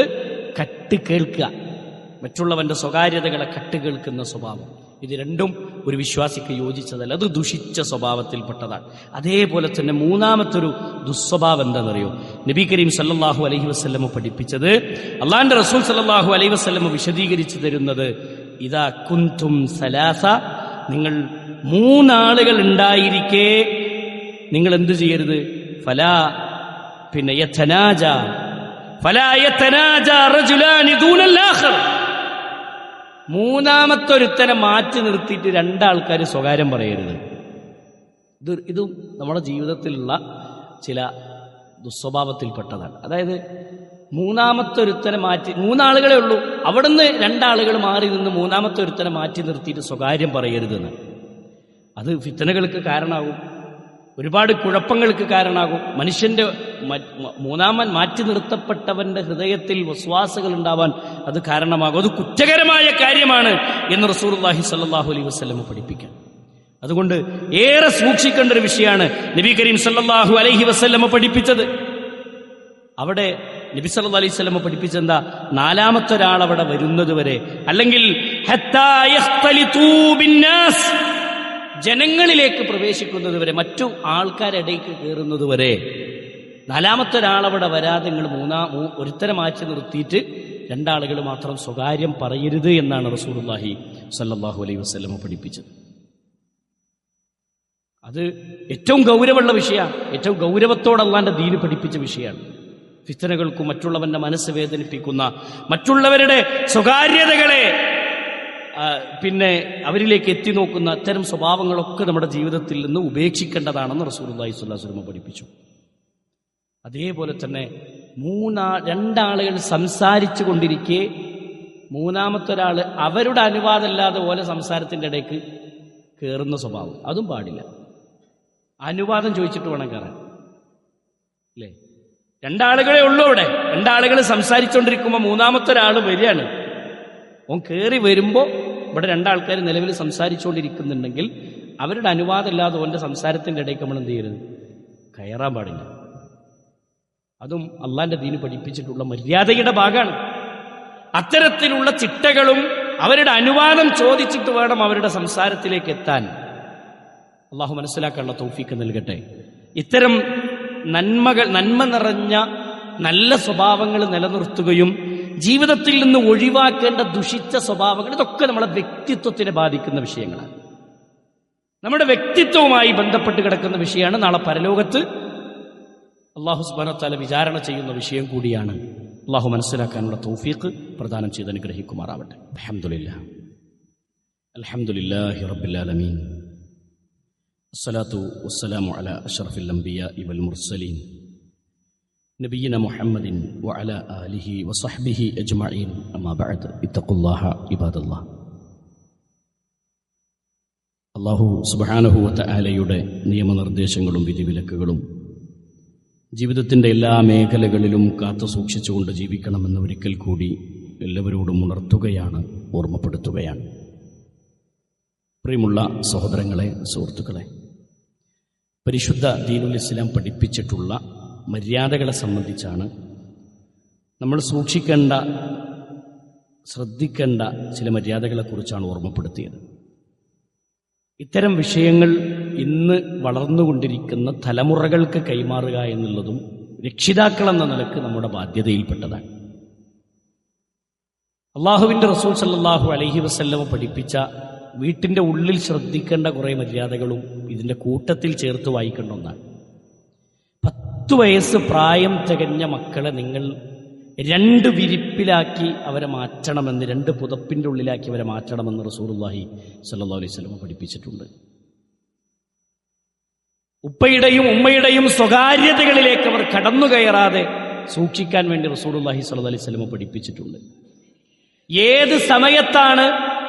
കട്ട് കേൾക്കുക, മറ്റുള്ളവന്റെ സ്വകാര്യതകളെ കട്ട് കേൾക്കുന്ന സ്വഭാവം. ഇത് രണ്ടും ഒരു വിശ്വാസിക്ക് യോജിച്ചതല്ല, അത് ദുഷിച്ച സ്വഭാവത്തിൽപ്പെട്ടതാണ്. അതേപോലെ തന്നെ മൂന്നാമത്തൊരു ദുസ്വഭാവം എന്താണെന്നറിയോ? നബി കരീം സല്ലല്ലാഹു അലൈഹി വസല്ലം പഠിപ്പിച്ചത്, അള്ളാഹുവിന്റെ റസൂൽ സല്ലല്ലാഹു അലൈഹി വസല്ലം വിശദീകരിച്ചു തരുന്നത്, ഇദാ കുൻതും സലാസ, നിങ്ങൾ 3 ആളുകൾ ഉണ്ടായിരിക്കെ നിങ്ങൾ എന്ത് ചെയ്യരുത്? ഫലാ യതനാജ റജുലാനി ദൂനൽ ആഖർ, മൂന്നാമത്തൊരുത്തനെ മാറ്റി നിർത്തിയിട്ട് 2 ആൾക്കാർ സ്വകാര്യം പറയരുത്. ഇത് നമ്മുടെ ജീവിതത്തിലുള്ള ചില ദുസ്വഭാവത്തിൽപ്പെട്ടതാണ്. അതായത് മൂന്നാമത്തൊരുത്തനെ മാറ്റി, 3 ആളുകളെ ഉള്ളൂ, അവിടുന്ന് 2 ആളുകൾ മാറി നിന്ന് മൂന്നാമത്തൊരുത്തനെ മാറ്റി നിർത്തിയിട്ട് സ്വകാര്യം പറയരുതെന്ന്. അത് ഫിത്തനകൾക്ക് കാരണമാകും, ഒരുപാട് കുഴപ്പങ്ങൾക്ക് കാരണമാകും. മനുഷ്യന്റെ മൂന്നാമൻ മാറ്റി നിർത്തപ്പെട്ടവന്റെ ഹൃദയത്തിൽ വസ്വാസുകൾ ഉണ്ടാവാൻ അത് കാരണമാകും. അത് കുറ്റകരമായ കാര്യമാണ് എന്ന് റസൂലുള്ളാഹി സ്വല്ലല്ലാഹു അലൈഹി വസല്ലം പഠിപ്പിക്കാൻ. അതുകൊണ്ട് ഏറെ സൂക്ഷിക്കേണ്ട ഒരു വിഷയമാണ് നബി കരീം സല്ലല്ലാഹു അലൈഹി വസല്ലം പഠിപ്പിച്ചത്. അവിടെ നബി സല്ലല്ലാഹു അലൈഹി വസല്ലം പഠിപ്പിച്ചെന്താ? 4ാമത്തെ ഒരാൾ അവിടെ വരുന്നത് വരെ, അല്ലെങ്കിൽ ഹത്താ യഖ്തലിതൂ ബിന്നാസ്, ജനങ്ങളിലേക്ക് പ്രവേശിക്കുന്നത് വരെ, മറ്റു ആൾക്കാരിടയ്ക്ക് കയറുന്നത് വരെ 4ാമത്തെ ഒരാളവിടെ വരാതെ നിങ്ങൾ ഒരുത്തരെ മാറ്റി നിർത്തിയിട്ട് 2 ആളുകൾ മാത്രം സ്വകാര്യം പറയരുത് എന്നാണ് റസൂലുള്ളാഹി സ്വല്ലല്ലാഹു അലൈഹി വസല്ലം പഠിപ്പിച്ചത്. അത് ഏറ്റവും ഗൗരവമുള്ള വിഷയമാണ്, ഏറ്റവും ഗൗരവത്തോടെ അല്ലാഹുവിന്റെ ദീൻ പഠിപ്പിച്ച വിഷയമാണ്. ഫിത്നകൾക്കും മറ്റുള്ളവന്റെ മനസ്സ് വേദനിപ്പിക്കുന്ന, മറ്റുള്ളവരുടെ സ്വകാര്യതകളെ അവരിലേക്ക് എത്തി നോക്കുന്ന അത്തരം സ്വഭാവങ്ങളൊക്കെ നമ്മുടെ ജീവിതത്തിൽ നിന്ന് ഉപേക്ഷിക്കേണ്ടതാണെന്ന് റസൂലുള്ളാഹി സ്വല്ലല്ലാഹു അലൈഹി വസല്ലം പഠിപ്പിച്ചു. അതേപോലെ തന്നെ 2 ആളുകൾ സംസാരിച്ചു കൊണ്ടിരിക്കെ 3ാമത്തെ ഒരാൾ അവരുടെ അനുവാദമല്ലാതെ ഓലെ സംസാരത്തിന്റെ ഇടയ്ക്ക് കയറുന്ന സ്വഭാവം, അതും പാടില്ല. അനുവാദം ചോദിച്ചിട്ട് വേണം കയറാൻ, അല്ലേ? 2 ആളുകളെ ഉള്ളൂ അവിടെ. 2 ആളുകൾ സംസാരിച്ചുകൊണ്ടിരിക്കുമ്പോൾ 3ാമത്തെ ഒരാൾ വരികയാണ്. ഓൻ കയറി വരുമ്പോൾ ഇവിടെ 2 ആൾക്കാർ നിലവിൽ സംസാരിച്ചുകൊണ്ടിരിക്കുന്നുണ്ടെങ്കിൽ അവരുടെ അനുവാദമില്ലാതെ ഓന്റെ സംസാരത്തിന്റെ ഇടയ്ക്ക് നമ്മൾ എന്ത് ചെയ്യരുത്? കയറാൻ പാടില്ല. അതും അള്ളാന്റെ ദീന് പഠിപ്പിച്ചിട്ടുള്ള മര്യാദയുടെ ഭാഗമാണ്. അത്തരത്തിലുള്ള ചിട്ടകളും അവരുടെ അനുവാദം ചോദിച്ചിട്ട് വേണം അവരുടെ സംസാരത്തിലേക്ക് എത്താൻ. അള്ളാഹു മനസ്സിലാക്കാനുള്ള തൗഫീക്ക് നൽകട്ടെ. ഇത്തരം നന്മ നിറഞ്ഞ നല്ല സ്വഭാവങ്ങൾ നിലനിർത്തുകയും ജീവിതത്തിൽ നിന്ന് ഒഴിവാക്കേണ്ട ദുഷിച്ച സ്വഭാവങ്ങൾ, ഇതൊക്കെ നമ്മളെ വ്യക്തിത്വത്തിനെ ബാധിക്കുന്ന വിഷയങ്ങളാണ്. നമ്മുടെ വ്യക്തിത്വവുമായി ബന്ധപ്പെട്ട് കിടക്കുന്ന വിഷയമാണ്. നാളെ പരലോകത്ത് അല്ലാഹു സുബ്ഹാനഹു വ തആല വിചാരണ ചെയ്യുന്ന വിഷയം കൂടിയാണ്. അല്ലാഹു മനസ്സിലാക്കാനുള്ള തൗഫീഖ് പ്രദാനം ചെയ്ത് അനുഗ്രഹിക്കുമാറാവട്ടെ. അൽഹംദുലില്ലാഹി റബ്ബിൽ ആലമീൻ അസ്സലാത്തു വസ്സലാമു അലാ അഷ്റഫിൽ അംബിയാഇ വൽ മുർസലീൻ നബിയിന മുഹമ്മദിൻ വഅലാ ആലിഹി വസഹ്ബിഹി അജ്മഈൻ അമ്മാ ബഅദ് ഇത്തഖുല്ലാഹ ഇബാദല്ലാഹ്. അല്ലാഹു സുബ്ഹാനഹു വതആലയുടെ നിയമനിർദ്ദേശങ്ങളും വിധിവിലക്കുകളും ജീവിതത്തിൻ്റെ എല്ലാ മേഖലകളിലും കാത്തു സൂക്ഷിച്ചുകൊണ്ട് ജീവിക്കണമെന്ന് ഒരിക്കൽ കൂടി എല്ലാവരോടും ഉണർത്തുകയാണ്, ഓർമ്മപ്പെടുത്തുകയാണ്. പ്രിയമുള്ള സഹോദരങ്ങളെ, സുഹൃത്തുക്കളെ, പരിശുദ്ധ ദീനുൽ ഇസ്ലാം പഠിപ്പിച്ചിട്ടുള്ള മര്യാദകളെ സംബന്ധിച്ചാണ് നമ്മൾ സൂക്ഷിക്കേണ്ട, ശ്രദ്ധിക്കേണ്ട ചില മര്യാദകളെക്കുറിച്ചാണ് ഓർമ്മപ്പെടുത്തിയത്. ഇത്തരം വിഷയങ്ങൾ ഇന്ന് വളർന്നുകൊണ്ടിരിക്കുന്ന തലമുറകൾക്ക് കൈമാറുക എന്നുള്ളതും രക്ഷിതാക്കളെന്ന നിലക്ക് നമ്മുടെ ബാധ്യതയിൽപ്പെട്ടതാണ്. അള്ളാഹുവിൻ്റെ റസൂൽ സല്ലല്ലാഹു അലൈഹി വസല്ലമ പഠിപ്പിച്ച വീട്ടിൻ്റെ ഉള്ളിൽ ശ്രദ്ധിക്കേണ്ട കുറേ മര്യാദകളും ഇതിൻ്റെ കൂട്ടത്തിൽ ചേർത്ത് വായിക്കേണ്ട ഒന്നാണ്. 10 വയസ്സ് പ്രായം തികഞ്ഞ മക്കളെ നിങ്ങൾ 2 വിരിപ്പിലാക്കി അവരെ മാറ്റണമെന്ന്, 2 പുതപ്പിൻ്റെ ഉള്ളിലാക്കി അവരെ മാറ്റണമെന്ന് റസൂലുള്ളാഹി സ്വല്ലല്ലാഹു അലൈഹി വസല്ലം പഠിപ്പിച്ചിട്ടുണ്ട്. ഉപ്പയുടെയും ഉമ്മയുടെയും സ്വകാര്യതകളിലേക്ക് അവർ കടന്നു കയറാതെ സൂക്ഷിക്കാൻ വേണ്ടി റസൂലുള്ളാഹി സ്വല്ലല്ലാഹു അലൈഹി വസല്ലം പഠിപ്പിച്ചിട്ടുണ്ട്. ഏത് സമയത്താണ്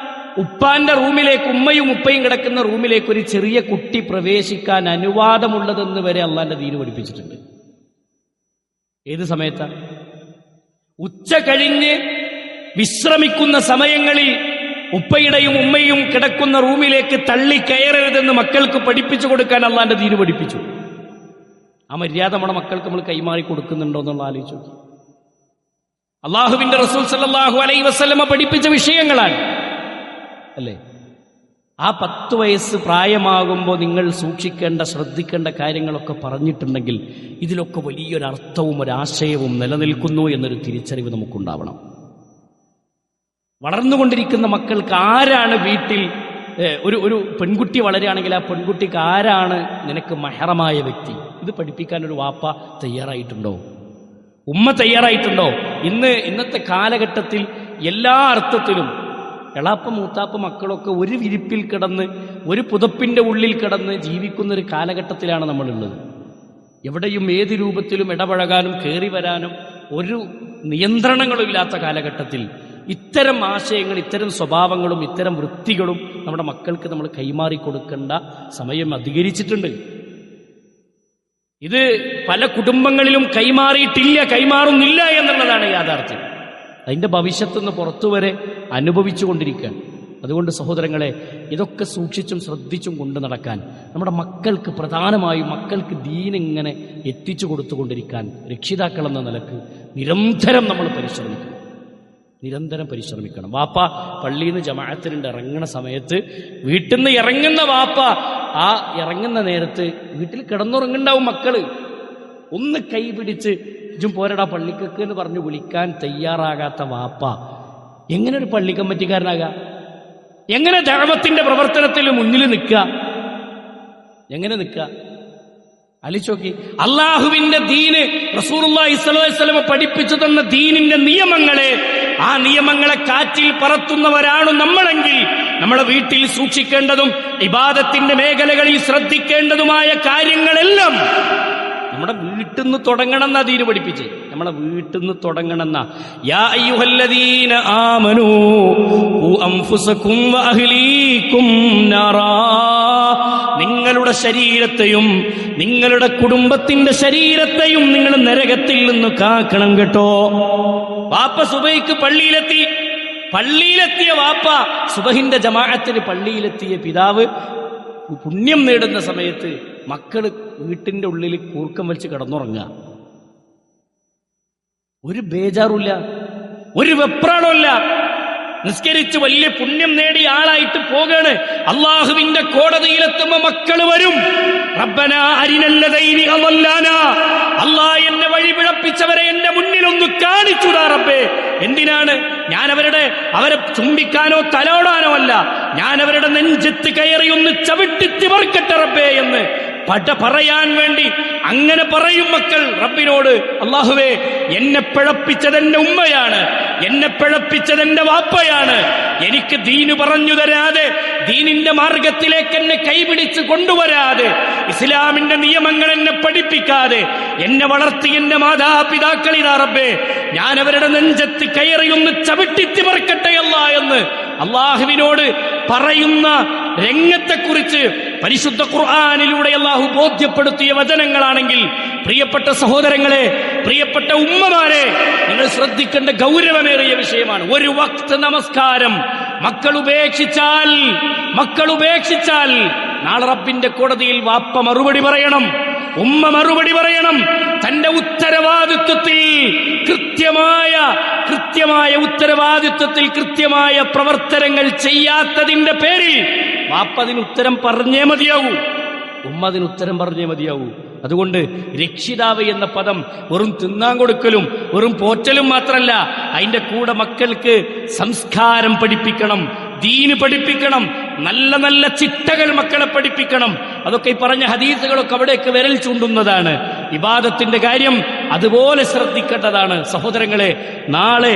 ഉപ്പാന്റെ റൂമിലേക്ക്, ഉമ്മയും ഉപ്പയും കിടക്കുന്ന റൂമിലേക്ക് ഒരു ചെറിയ കുട്ടി പ്രവേശിക്കാൻ അനുവാദമുള്ളതെന്ന് വരെ അള്ളാന്റെ ദീന് പഠിപ്പിച്ചിട്ടുണ്ട്. ഏത് സമയത്താ? ഉച്ച കഴിഞ്ഞ് വിശ്രമിക്കുന്ന സമയങ്ങളിൽ ഉപ്പയുടെയും ഉമ്മയും കിടക്കുന്ന റൂമിലേക്ക് തള്ളിക്കയറരുതെന്ന് മക്കൾക്ക് പഠിപ്പിച്ചു കൊടുക്കാൻ അള്ളാന്റെ ദീന് പഠിപ്പിച്ചു. ആ മര്യാദ നമ്മുടെ മക്കൾക്ക് നമ്മൾ കൈമാറി കൊടുക്കുന്നുണ്ടോ എന്നുള്ള ആലോചിച്ചു നോക്കി. അള്ളാഹുവിന്റെ റസൂൽ സല്ലല്ലാഹു അലൈഹി വസല്ലമ പഠിപ്പിച്ച വിഷയങ്ങളാണ് അല്ലേ? ആ 10 വയസ്സ് പ്രായമാകുമ്പോൾ നിങ്ങൾ സൂക്ഷിക്കേണ്ട, ശ്രദ്ധിക്കേണ്ട കാര്യങ്ങളൊക്കെ പറഞ്ഞിട്ടുണ്ടെങ്കിൽ ഇതിലൊക്കെ വലിയൊരർത്ഥവും ഒരാശയവും നിലനിൽക്കുന്നു എന്നൊരു തിരിച്ചറിവ് നമുക്കുണ്ടാവണം. വളർന്നുകൊണ്ടിരിക്കുന്ന മക്കൾക്ക് ആരാണ് വീട്ടിൽ ഒരു പെൺകുട്ടി വളരുകയാണെങ്കിൽ ആ പെൺകുട്ടിക്ക് ആരാണ് നിനക്ക് മഹറമായ വ്യക്തി, ഇത് പഠിപ്പിക്കാൻ ഒരു വാപ്പ തയ്യാറായിട്ടുണ്ടോ? ഉമ്മ തയ്യാറായിട്ടുണ്ടോ? ഇന്നത്തെ കാലഘട്ടത്തിൽ എല്ലാ അർത്ഥത്തിലും എളാപ്പ മൂത്താപ്പ മക്കളൊക്കെ ഒരു വിരിപ്പിൽ കിടന്ന്, ഒരു പുതപ്പിന്റെ ഉള്ളിൽ കിടന്ന് ജീവിക്കുന്ന ഒരു കാലഘട്ടത്തിലാണ് നമ്മളുള്ളത്. എവിടെയും ഏത് രൂപത്തിലും ഇടപഴകാനും കയറി വരാനും ഒരു നിയന്ത്രണങ്ങളും ഇല്ലാത്ത കാലഘട്ടത്തിൽ ഇത്തരം ആശയങ്ങൾ, ഇത്തരം സ്വഭാവങ്ങളും ഇത്തരം വൃത്തികളും നമ്മുടെ മക്കൾക്ക് നമ്മൾ കൈമാറി കൊടുക്കേണ്ട സമയം അധികരിച്ചിട്ടുണ്ട്. ഇത് പല കുടുംബങ്ങളിലും കൈമാറിയിട്ടില്ല, കൈമാറുന്നില്ല എന്നുള്ളതാണ് യാഥാർത്ഥ്യം. അതിൻ്റെ ഭവിഷ്യത്തുനിന്ന് പുറത്തുവരെ അനുഭവിച്ചു കൊണ്ടിരിക്കുകയാണ്. അതുകൊണ്ട് സഹോദരങ്ങളെ, ഇതൊക്കെ സൂക്ഷിച്ചും ശ്രദ്ധിച്ചും കൊണ്ടു നടക്കാൻ നമ്മുടെ മക്കൾക്ക്, പ്രധാനമായും മക്കൾക്ക് ദീൻ ഇങ്ങനെ എത്തിച്ചു കൊടുത്തുകൊണ്ടിരിക്കാൻ രക്ഷിതാക്കളെന്ന നിലക്ക് നിരന്തരം നമ്മൾ പരിശ്രമിക്കണം. വാപ്പ പള്ളിയിൽ നിന്ന് ജമാഅത്തിനുണ്ട് ഇറങ്ങുന്ന സമയത്ത്, വീട്ടിൽ നിന്ന് ഇറങ്ങുന്ന വാപ്പ ആ ഇറങ്ങുന്ന നേരത്ത് വീട്ടിൽ കിടന്നുറങ്ങുണ്ടാവും മക്കള്. ഒന്ന് കൈ പിടിച്ച് ഇജും പോരടാ പള്ളിക്കൊക്കെ എന്ന് പറഞ്ഞു വിളിക്കാൻ തയ്യാറാകാത്ത വാപ്പ എങ്ങനെ ഒരു പള്ളി കമ്മിറ്റിക്കാരനാകാം? എങ്ങനെ ദഅവത്തിന്റെ പ്രവർത്തനത്തിൽ മുന്നിൽ നിൽക്കുക? എങ്ങനെ നിൽക്കുക? ആലോചിച്ച് അള്ളാഹുവിന്റെ ദീന്, റസൂലുള്ളാഹി സ്വല്ലല്ലാഹു അലൈഹി വസല്ലം പഠിപ്പിച്ചു തന്ന ദീനിന്റെ ആ നിയമങ്ങളെ കാറ്റിൽ പറത്തുന്നവരാണ് നമ്മളെങ്കിൽ നമ്മളെ വീട്ടിൽ സൂക്ഷിക്കേണ്ടതും ഇബാദത്തിന്റെ മേഖലകളിൽ ശ്രദ്ധിക്കേണ്ടതുമായ കാര്യങ്ങളെല്ലാം നമ്മുടെ വീട്ടിൽ നിന്ന് തുടങ്ങണമെന്ന ദീന് പഠിപ്പിച്ച്. നമ്മളെ വീട്ടിൽ നിന്ന് തുടങ്ങണമെന്ന യാ അയ്യുഹല്ലദീന ആമനൂ ഖൂ അൻഫുസകും വഅഹ്ലീകും നാറാ, നിങ്ങളുടെ ശരീരത്തെയും നിങ്ങളുടെ കുടുംബത്തിന്റെ ശരീരത്തെയും നിങ്ങൾ നരകത്തിൽ നിന്ന് കാക്കണം കേട്ടോ. വാപ്പ സുബഹിക്ക് പള്ളിയിലെത്തിയ വാപ്പ, സുബഹിന്റെ ജമാഅത്തിന് പള്ളിയിലെത്തിയ പിതാവ് പുണ്യം നേടുന്ന സമയത്ത് മക്കള് വീട്ടിന്റെ ഉള്ളിൽ കൂർക്കം വെച്ച് കിടന്നുറങ്ങുക. ഒരു ബേജാറുമില്ല, ഒരു വെപ്രാളമില്ല. നിസ്കരിച്ച് വലിയ പുണ്യം നേടിയ ആളായിട്ട് പോകാണ്. അള്ളാഹുവിന്റെ കോടതിയിലെത്തുമ്പോ മക്കള് വരും, റബ്ബനാ അരിനല്ലദൈനി അളല്ലാനാ, അല്ലാഹ് എന്നെ വഴി പിഴപ്പിച്ചവരെ എന്റെ മുന്നിൽ ഒന്ന് കാണിച്ചുതാ റബ്ബേ. എന്തിനാണ്? ഞാൻ അവരെ ചുംബിക്കാനോ തലോടാനോ അല്ല, ഞാൻ അവരുടെ നെഞ്ചത്ത് കയറി ഒന്ന് ചവിട്ടിത്തിമർക്കട്ടെ റബ്ബേ എന്ന് പറയാൻ വേണ്ടി അങ്ങനെ പറയും മക്കൾ റബ്ബിനോട്. അല്ലാഹുവേ, എന്നെ പിഴപ്പിച്ചത് എന്റെ ഉമ്മയാണ്, എന്നെ പിഴപ്പിച്ചത് എന്റെ വാപ്പയാണ്. എനിക്ക് ദീന് പറഞ്ഞു തരാതെ, ദീനിന്റെ മാർഗത്തിലേക്ക് എന്നെ കൈപിടിച്ച് കൊണ്ടുവരാതെ, ഇസ്ലാമിന്റെ നിയമങ്ങൾ എന്നെ പഠിപ്പിക്കാതെ എന്നെ വളർത്തി എന്റെ മാതാപിതാക്കൾ ഇതാ റബ്ബേ, ഞാൻ അവരുടെ നെഞ്ചത്ത് കയറി ഒന്ന് ചവിട്ടിത്തിമർക്കട്ടെ അല്ലാ എന്ന് അള്ളാഹുവിനോട് പറയുന്ന രംഗത്തെക്കുറിച്ച് പരിശുദ്ധ ഖുർആനിലൂടെ അള്ളാഹു ബോധ്യപ്പെടുത്തിയ വചനങ്ങളാണെങ്കിൽ, പ്രിയപ്പെട്ട സഹോദരങ്ങളെ, പ്രിയപ്പെട്ട ഉമ്മമാരെ, നിങ്ങൾ ശ്രദ്ധിക്കേണ്ട ഗൗരവമേറിയ വിഷയമാണ്. ഒരു വഖ്ത് നമസ്കാരം മക്കൾ ഉപേക്ഷിച്ചാൽ നാളെ റബ്ബിന്റെ കോടതിയിൽ വാപ്പ മറുപടി പറയണം, ഉമ്മ മറുപടി പറയണം. തന്റെ ഉത്തരവാദിത്വത്തിൽ കൃത്യമായ ഉത്തരവാദിത്വത്തിൽ കൃത്യമായ പ്രവർത്തനങ്ങൾ ചെയ്യാത്തതിന്റെ പേരിൽ വാപ്പ അതിന് ഉത്തരം പറഞ്ഞേ മതിയാവൂ, ഉമ്മ അതിന് ഉത്തരം പറഞ്ഞേ മതിയാവൂ. അതുകൊണ്ട് രക്ഷിതാവ് എന്ന പദം വെറും തിന്നാൻ കൊടുക്കലും വെറും പോറ്റലും മാത്രമല്ല, അതിന്റെ കൂടെ മക്കൾക്ക് സംസ്കാരം പഠിപ്പിക്കണം, ദീന് പഠിപ്പിക്കണം, നല്ല നല്ല ചിട്ടകൾ മക്കളെ പഠിപ്പിക്കണം. അതൊക്കെ ഈ പറഞ്ഞ ഹദീസുകളൊക്കെ അവിടേക്ക് വിരൽ ചൂണ്ടുന്നതാണ്. ഇബാദത്തിന്റെ കാര്യം അതുപോലെ ശ്രദ്ധിക്കേണ്ടതാണ്. സഹോദരങ്ങളെ, നാളെ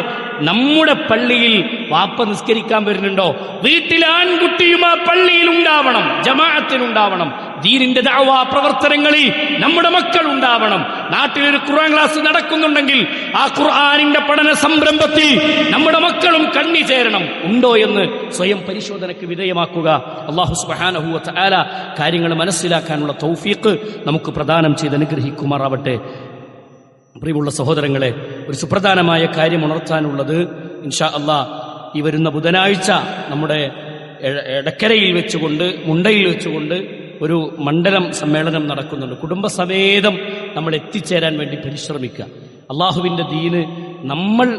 നമ്മുടെ പള്ളിയിൽ വാപ്പ നിസ്കരിക്കാൻ വരുന്നുണ്ടോ? വീട്ടിൽ ആൺകുട്ടിയും ആ പള്ളിയിൽ ഉണ്ടാവണം, ജമാഅത്തിനുണ്ടാവണം. ദീനിന്റെ ദഅവാ പ്രവർത്തനങ്ങളിൽ നമ്മുടെ മക്കൾ ഉണ്ടാവണം. നാട്ടിലൊരു ഖുർആൻ ക്ലാസ് നടക്കുന്നുണ്ടെങ്കിൽ ആ ഖുർആനിന്റെ പഠന സംരംഭത്തിൽ നമ്മുടെ മക്കളും കണ്ണി ചേരണം. ഉണ്ടോ എന്ന് സ്വയം പരിശോധനയ്ക്ക് വിധേയമാക്കുക. അല്ലാഹു സുബ്ഹാനഹു വ തആല കാര്യങ്ങൾ മനസ്സിലാക്കാനുള്ള തൗഫീഖ് നമുക്ക് പ്രദാനം ചെയ്ത് അനുഗ്രഹിക്കുമാറാവട്ടെ. പ്രിയമുള്ള സഹോദരങ്ങളെ, ഒരു സുപ്രധാനമായ കാര്യം ഉണർത്താനുള്ളത്, ഇൻഷാ അല്ലാഹ് ഈ വരുന്ന ബുധനാഴ്ച നമ്മുടെ എടക്കരയിൽ വെച്ചുകൊണ്ട്, മുണ്ടയിൽ വെച്ചുകൊണ്ട് ഒരു മണ്ഡലം സമ്മേളനം നടക്കുന്നുണ്ട്. കുടുംബസമേതം നമ്മൾ എത്തിച്ചേരാൻ വേണ്ടി പരിശ്രമിക്കുക. അള്ളാഹുവിന്റെ ദീന് നമ്മൾ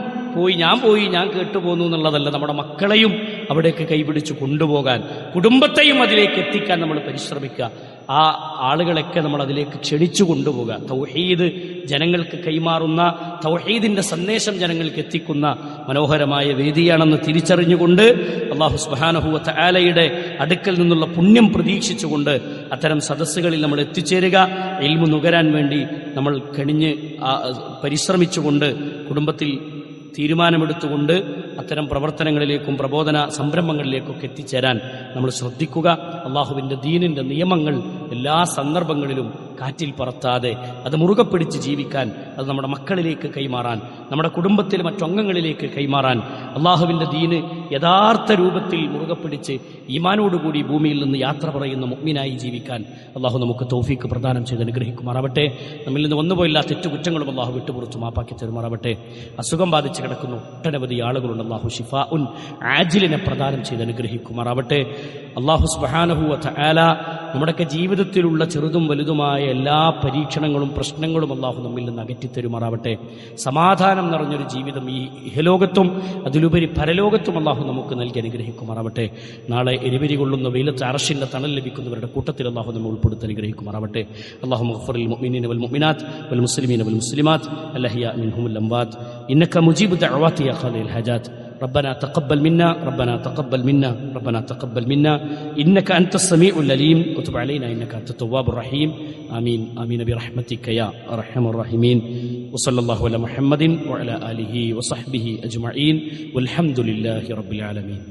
ഞാൻ കേട്ടുപോകുന്നു എന്നുള്ളതല്ല, നമ്മുടെ മക്കളെയും അവിടേക്ക് കൈപിടിച്ച് കൊണ്ടുപോകാൻ, കുടുംബത്തെയും അതിലേക്ക് എത്തിക്കാൻ നമ്മൾ പരിശ്രമിക്കുക. ആ ആളുകളൊക്കെ നമ്മൾ അതിലേക്ക് ക്ഷണിച്ചു കൊണ്ടുപോകുക. തൗഹീദ് ജനങ്ങൾക്ക് കൈമാറുന്ന, തൗഹീദിന്റെ സന്ദേശം ജനങ്ങൾക്ക് എത്തിക്കുന്ന മനോഹരമായ വേദിയാണെന്ന് തിരിച്ചറിഞ്ഞുകൊണ്ട് അല്ലാഹു സുബ്ഹാനഹു വ തആലയുടെ അടുക്കൽ നിന്നുള്ള പുണ്യം പ്രതീക്ഷിച്ചുകൊണ്ട് അത്തരം സദസ്സുകളിൽ നമ്മൾ എത്തിച്ചേരുക. ഇൽമു നുകരാൻ വേണ്ടി നമ്മൾ കണിഞ്ഞ് പരിശ്രമിച്ചുകൊണ്ട്, കുടുംബത്തിൽ തീരുമാനമെടുത്തുകൊണ്ട് അത്തരം പ്രവർത്തനങ്ങളിലേക്കും പ്രബോധന സംരംഭങ്ങളിലേക്കൊക്കെ എത്തിച്ചേരാൻ നമ്മൾ ശ്രദ്ധിക്കുക. അള്ളാഹുവിൻ്റെ ദീനിൻ്റെ നിയമങ്ങൾ എല്ലാ സന്ദർഭങ്ങളിലും കാറ്റിൽ പറത്താതെ അത് മുറുകെ പിടിച്ച് ജീവിക്കാൻ, അത് നമ്മുടെ മക്കളിലേക്ക് കൈമാറാൻ, നമ്മുടെ കുടുംബത്തിലെ മറ്റംഗങ്ങളിലേക്ക് കൈമാറാൻ, അള്ളാഹുവിൻ്റെ ദീന് യഥാർത്ഥ രൂപത്തിൽ മുറുകെ പിടിച്ച് ഈമാനോടുകൂടി ഭൂമിയിൽ നിന്ന് യാത്ര പറയുന്ന മുഅ്മിനായി ജീവിക്കാൻ അള്ളാഹു നമുക്ക് തൗഫീക്ക് പ്രദാനം ചെയ്ത് അനുഗ്രഹിക്കുമാറാവട്ടെ. നമ്മിൽ നിന്ന് വന്നുപോയില്ല തെറ്റുകുറ്റങ്ങളും അള്ളാഹു വിട്ടുപുറത്ത് മാപ്പാക്കി തരുമാറാവട്ടെ. അസുഖം ബാധിച്ച് കിടക്കുന്ന ഒട്ടനവധി ആളുകളുണ്ട്. അള്ളാഹു ഷിഫാഉൻ ആജിലിനെ പ്രദാനം ചെയ്ത് അനുഗ്രഹിക്കുമാറാവട്ടെ. അള്ളാഹു സുബ്ഹാനഹു വ തആല നമ്മുടെയൊക്കെ ജീവിതത്തിലുള്ള ചെറുതും വലുതുമായ എല്ലാ പരീക്ഷണങ്ങളും പ്രശ്നങ്ങളും അള്ളാഹു നമ്മിൽ നിന്ന് അകറ്റിത്തരുമാറാവട്ടെ. സമാധാനം നിറഞ്ഞൊരു ജീവിതം ഈ ഇഹലോകത്തും അതിലുപരി പരലോകത്തും അള്ളാഹു നമുക്ക് നൽകി അനുഗ്രഹിക്കുമാറാവട്ടെ. നാളെ എരിവരി കൊള്ളുന്ന വെയിലത്ത് അർശിന്റെ തണൽ ലഭിക്കുന്നവരുടെ കൂട്ടത്തിൽ അള്ളാഹു നമ്മെ ഉൾപ്പെടുത്തി അനുഗ്രഹിക്കുമാറാവട്ടെ. അല്ലാഹു മഗ്ഫിറിൽ മുഅ്മിനീന വൽ മുഅ്മിനാത്ത് വൽ മുസ്ലിമീന വൽ മുസ്ലിമാത്ത് അൽഅഹ്യാ മിൻഹും വൽ അംവാത്ത് ഇന്നക മുജീബു ദഅവാതി യാ ഖാദിൽ ഹജാത്ത്. ربنا تقبل منا ربنا تقبل منا ربنا تقبل منا إنك أنت السميع العليم وتب علينا إنك أنت التواب الرحيم آمين آمين برحمتك يا أرحم الراحمين وصلى الله على محمد وعلى آله وصحبه أجمعين والحمد لله رب العالمين.